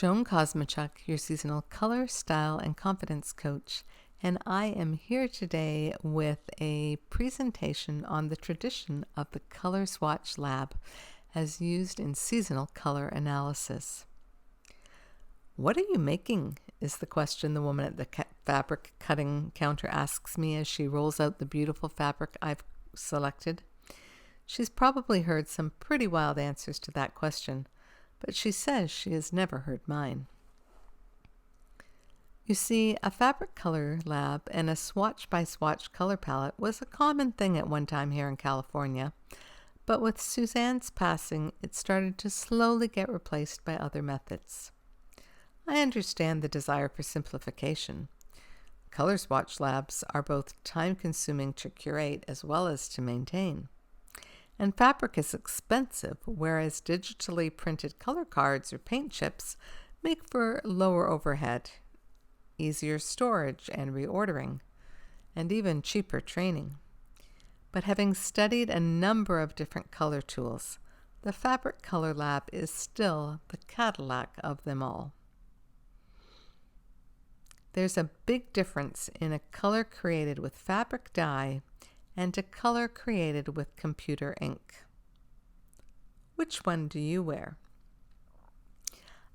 Joan Kosmachuk, your seasonal color, style, and confidence coach, and I am here today with a presentation on the tradition of the color swatch lab as used in seasonal color analysis. What are you making? Is the question the woman at the fabric cutting counter asks me as she rolls out the beautiful fabric I've selected. She's probably heard some pretty wild answers to that question, but she says she has never heard mine. You see, a fabric color lab and a swatch by swatch color palette was a common thing at one time here in California, but with Suzanne's passing, it started to slowly get replaced by other methods. I understand the desire for simplification. Color swatch labs are both time-consuming to curate as well as to maintain. And fabric is expensive, whereas digitally printed color cards or paint chips make for lower overhead, easier storage and reordering, and even cheaper training. But having studied a number of different color tools, the Fabric Color Lab is still the Cadillac of them all. There's a big difference in a color created with fabric dye and a color created with computer ink. Which one do you wear?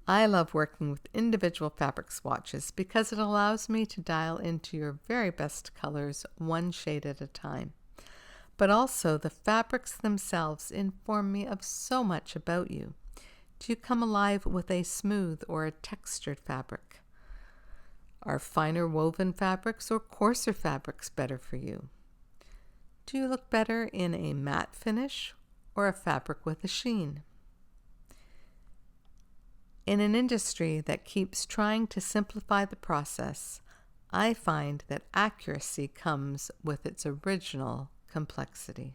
I love working with individual fabric swatches because it allows me to dial into your very best colors one shade at a time. But also the fabrics themselves inform me of so much about you. Do you come alive with a smooth or a textured fabric? Are finer woven fabrics or coarser fabrics better for you? Do you look better in a matte finish or a fabric with a sheen? In an industry that keeps trying to simplify the process, I find that accuracy comes with its original complexity.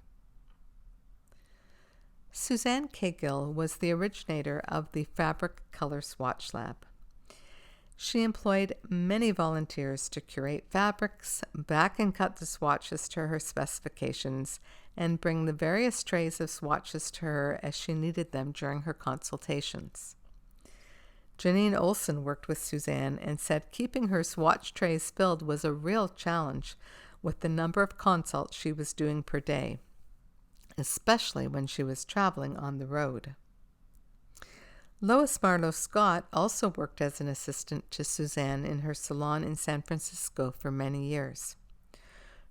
Suzanne Caygill was the originator of the Fabric Color Swatch Lab. She employed many volunteers to curate fabrics, back and cut the swatches to her specifications, and bring the various trays of swatches to her as she needed them during her consultations. Janine Olson worked with Suzanne and said keeping her swatch trays filled was a real challenge with the number of consults she was doing per day, especially when she was traveling on the road. Lois Marlowe Scott also worked as an assistant to Suzanne in her salon in San Francisco for many years.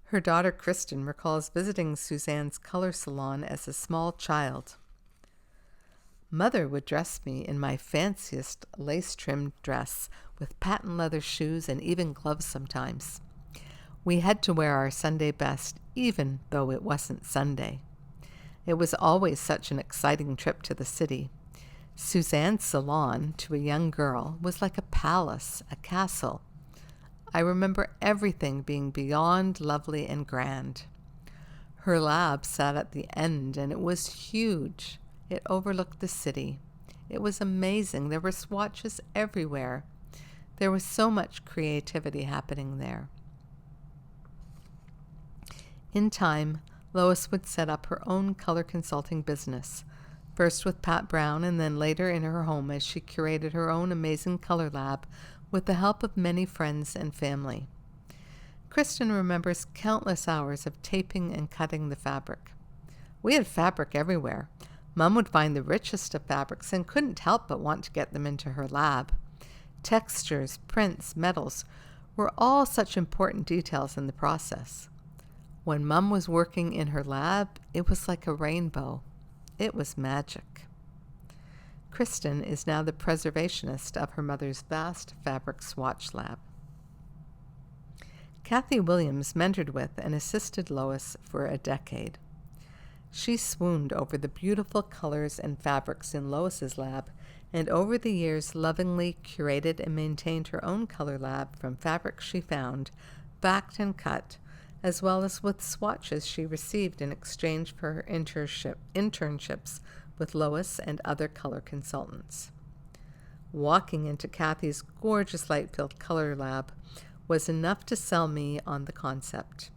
Her daughter Kristen recalls visiting Suzanne's color salon as a small child. Mother would dress me in my fanciest lace-trimmed dress with patent leather shoes and even gloves sometimes. We had to wear our Sunday best even though it wasn't Sunday. It was always such an exciting trip to the city. Suzanne's salon, to a young girl, was like a palace, a castle. I remember everything being beyond lovely and grand. Her lab sat at the end, and it was huge. It overlooked the city. It was amazing. There were swatches everywhere. There was so much creativity happening there. In time, Lois would set up her own color consulting business, first with Pat Brown and then later in her home as she curated her own amazing color lab with the help of many friends and family. Kristen remembers countless hours of taping and cutting the fabric. We had fabric everywhere. Mom would find the richest of fabrics and couldn't help but want to get them into her lab. Textures, prints, metals were all such important details in the process. When Mom was working in her lab, it was like a rainbow. It was magic. Kristen is now the preservationist of her mother's vast fabric swatch lab. Kathy Williams mentored with and assisted Lois for a decade. She swooned over the beautiful colors and fabrics in Lois's lab, and over the years lovingly curated and maintained her own color lab from fabrics she found, backed and cut, as well as with swatches she received in exchange for her internships with Lois and other color consultants. Walking into Kathy's gorgeous light-filled color lab was enough to sell me on the concept,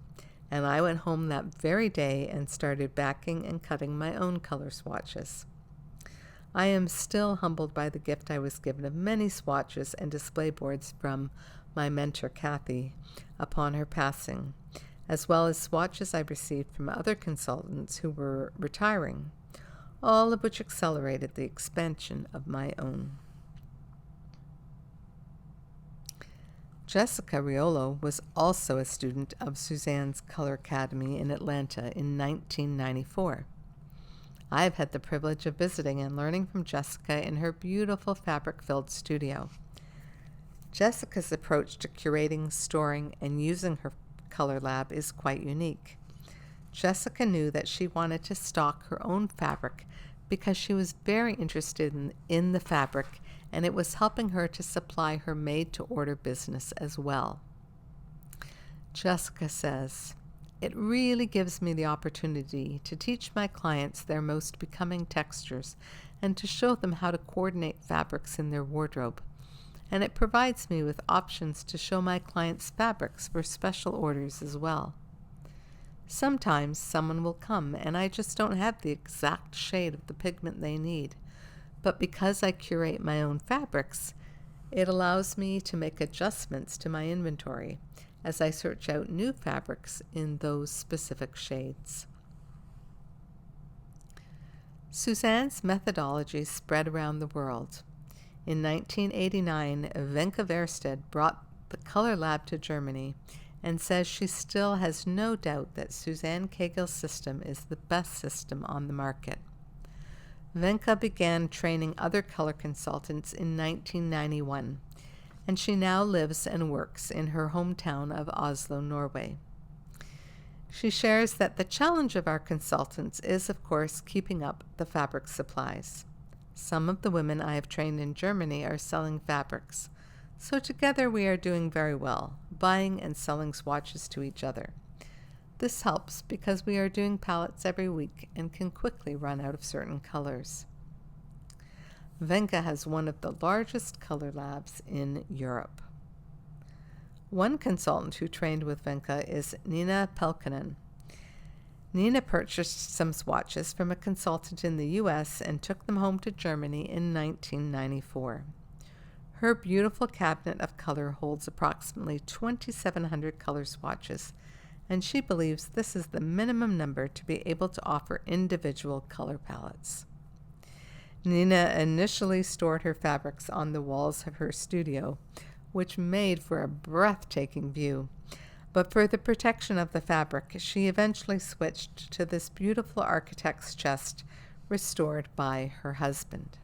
and I went home that very day and started backing and cutting my own color swatches. I am still humbled by the gift I was given of many swatches and display boards from my mentor, Kathy, upon her passing, as well as swatches I received from other consultants who were retiring, all of which accelerated the expansion of my own. Jessica Riolo was also a student of Suzanne's Color Academy in Atlanta in 1994. I've had the privilege of visiting and learning from Jessica in her beautiful fabric-filled studio. Jessica's approach to curating, storing, and using her color lab is quite unique. Jessica knew that she wanted to stock her own fabric because she was very interested in the fabric, and it was helping her to supply her made-to-order business as well. Jessica says, "It really gives me the opportunity to teach my clients their most becoming textures and to show them how to coordinate fabrics in their wardrobe. And it provides me with options to show my clients fabrics for special orders as well. Sometimes someone will come and I just don't have the exact shade of the pigment they need, but because I curate my own fabrics, it allows me to make adjustments to my inventory as I search out new fabrics in those specific shades." Suzanne's methodology spread around the world. In 1989, Wenke Versted brought the Color Lab to Germany and says she still has no doubt that Suzanne Caygill's system is the best system on the market. Wenke began training other color consultants in 1991, and she now lives and works in her hometown of Oslo, Norway. She shares that the challenge of our consultants is, of course, keeping up the fabric supplies. Some of the women I have trained in Germany are selling fabrics, so together we are doing very well, buying and selling swatches to each other. This helps because we are doing palettes every week and can quickly run out of certain colors. Wenke has one of the largest color labs in Europe. One consultant who trained with Wenke is Nina Pelkonen. Nina purchased some swatches from a consultant in the U.S. and took them home to Germany in 1994. Her beautiful cabinet of color holds approximately 2,700 color swatches, and she believes this is the minimum number to be able to offer individual color palettes. Nina initially stored her fabrics on the walls of her studio, which made for a breathtaking view. But for the protection of the fabric, she eventually switched to this beautiful architect's chest restored by her husband.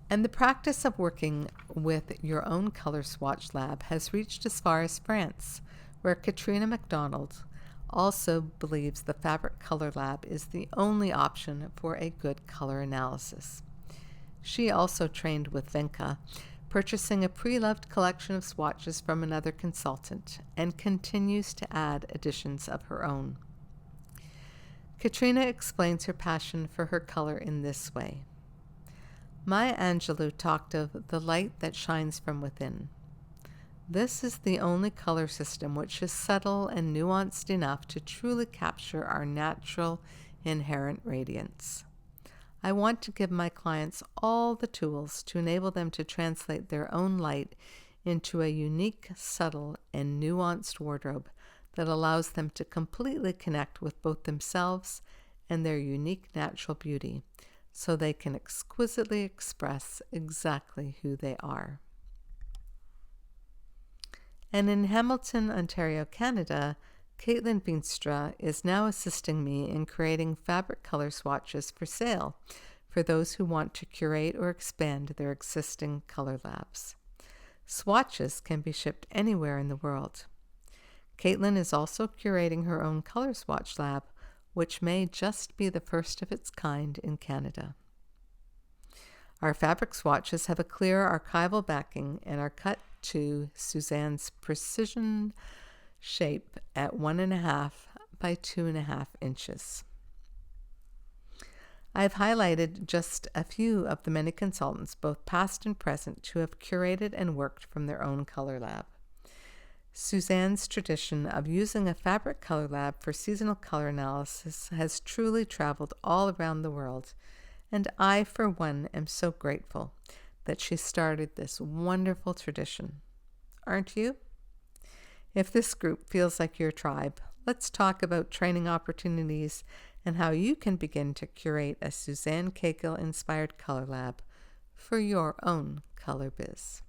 And the practice of working with your own color swatch lab has reached as far as France, where Katrina MacDonald also believes the fabric color lab is the only option for a good color analysis. She also trained with Wenke, purchasing a pre-loved collection of swatches from another consultant, and continues to add additions of her own. Katrina explains her passion for her color in this way. Maya Angelou talked of the light that shines from within. This is the only color system which is subtle and nuanced enough to truly capture our natural, inherent radiance. I want to give my clients all the tools to enable them to translate their own light into a unique, subtle, and nuanced wardrobe that allows them to completely connect with both themselves and their unique natural beauty, so they can exquisitely express exactly who they are. And in Hamilton, Ontario, Canada, Caitlin Veenstra is now assisting me in creating fabric color swatches for sale for those who want to curate or expand their existing color labs. Swatches can be shipped anywhere in the world. Caitlin is also curating her own color swatch lab, which may just be the first of its kind in Canada. Our fabric swatches have a clear archival backing and are cut to Suzanne's precision shape at 1.5 by 2.5 inches. I've highlighted just a few of the many consultants, both past and present, who have curated and worked from their own color lab. Suzanne's tradition of using a fabric color lab for seasonal color analysis has truly traveled all around the world, and I, for one, am so grateful that she started this wonderful tradition. Aren't you? If this group feels like your tribe, let's talk about training opportunities and how you can begin to curate a Suzanne Caygill-inspired color lab for your own color biz.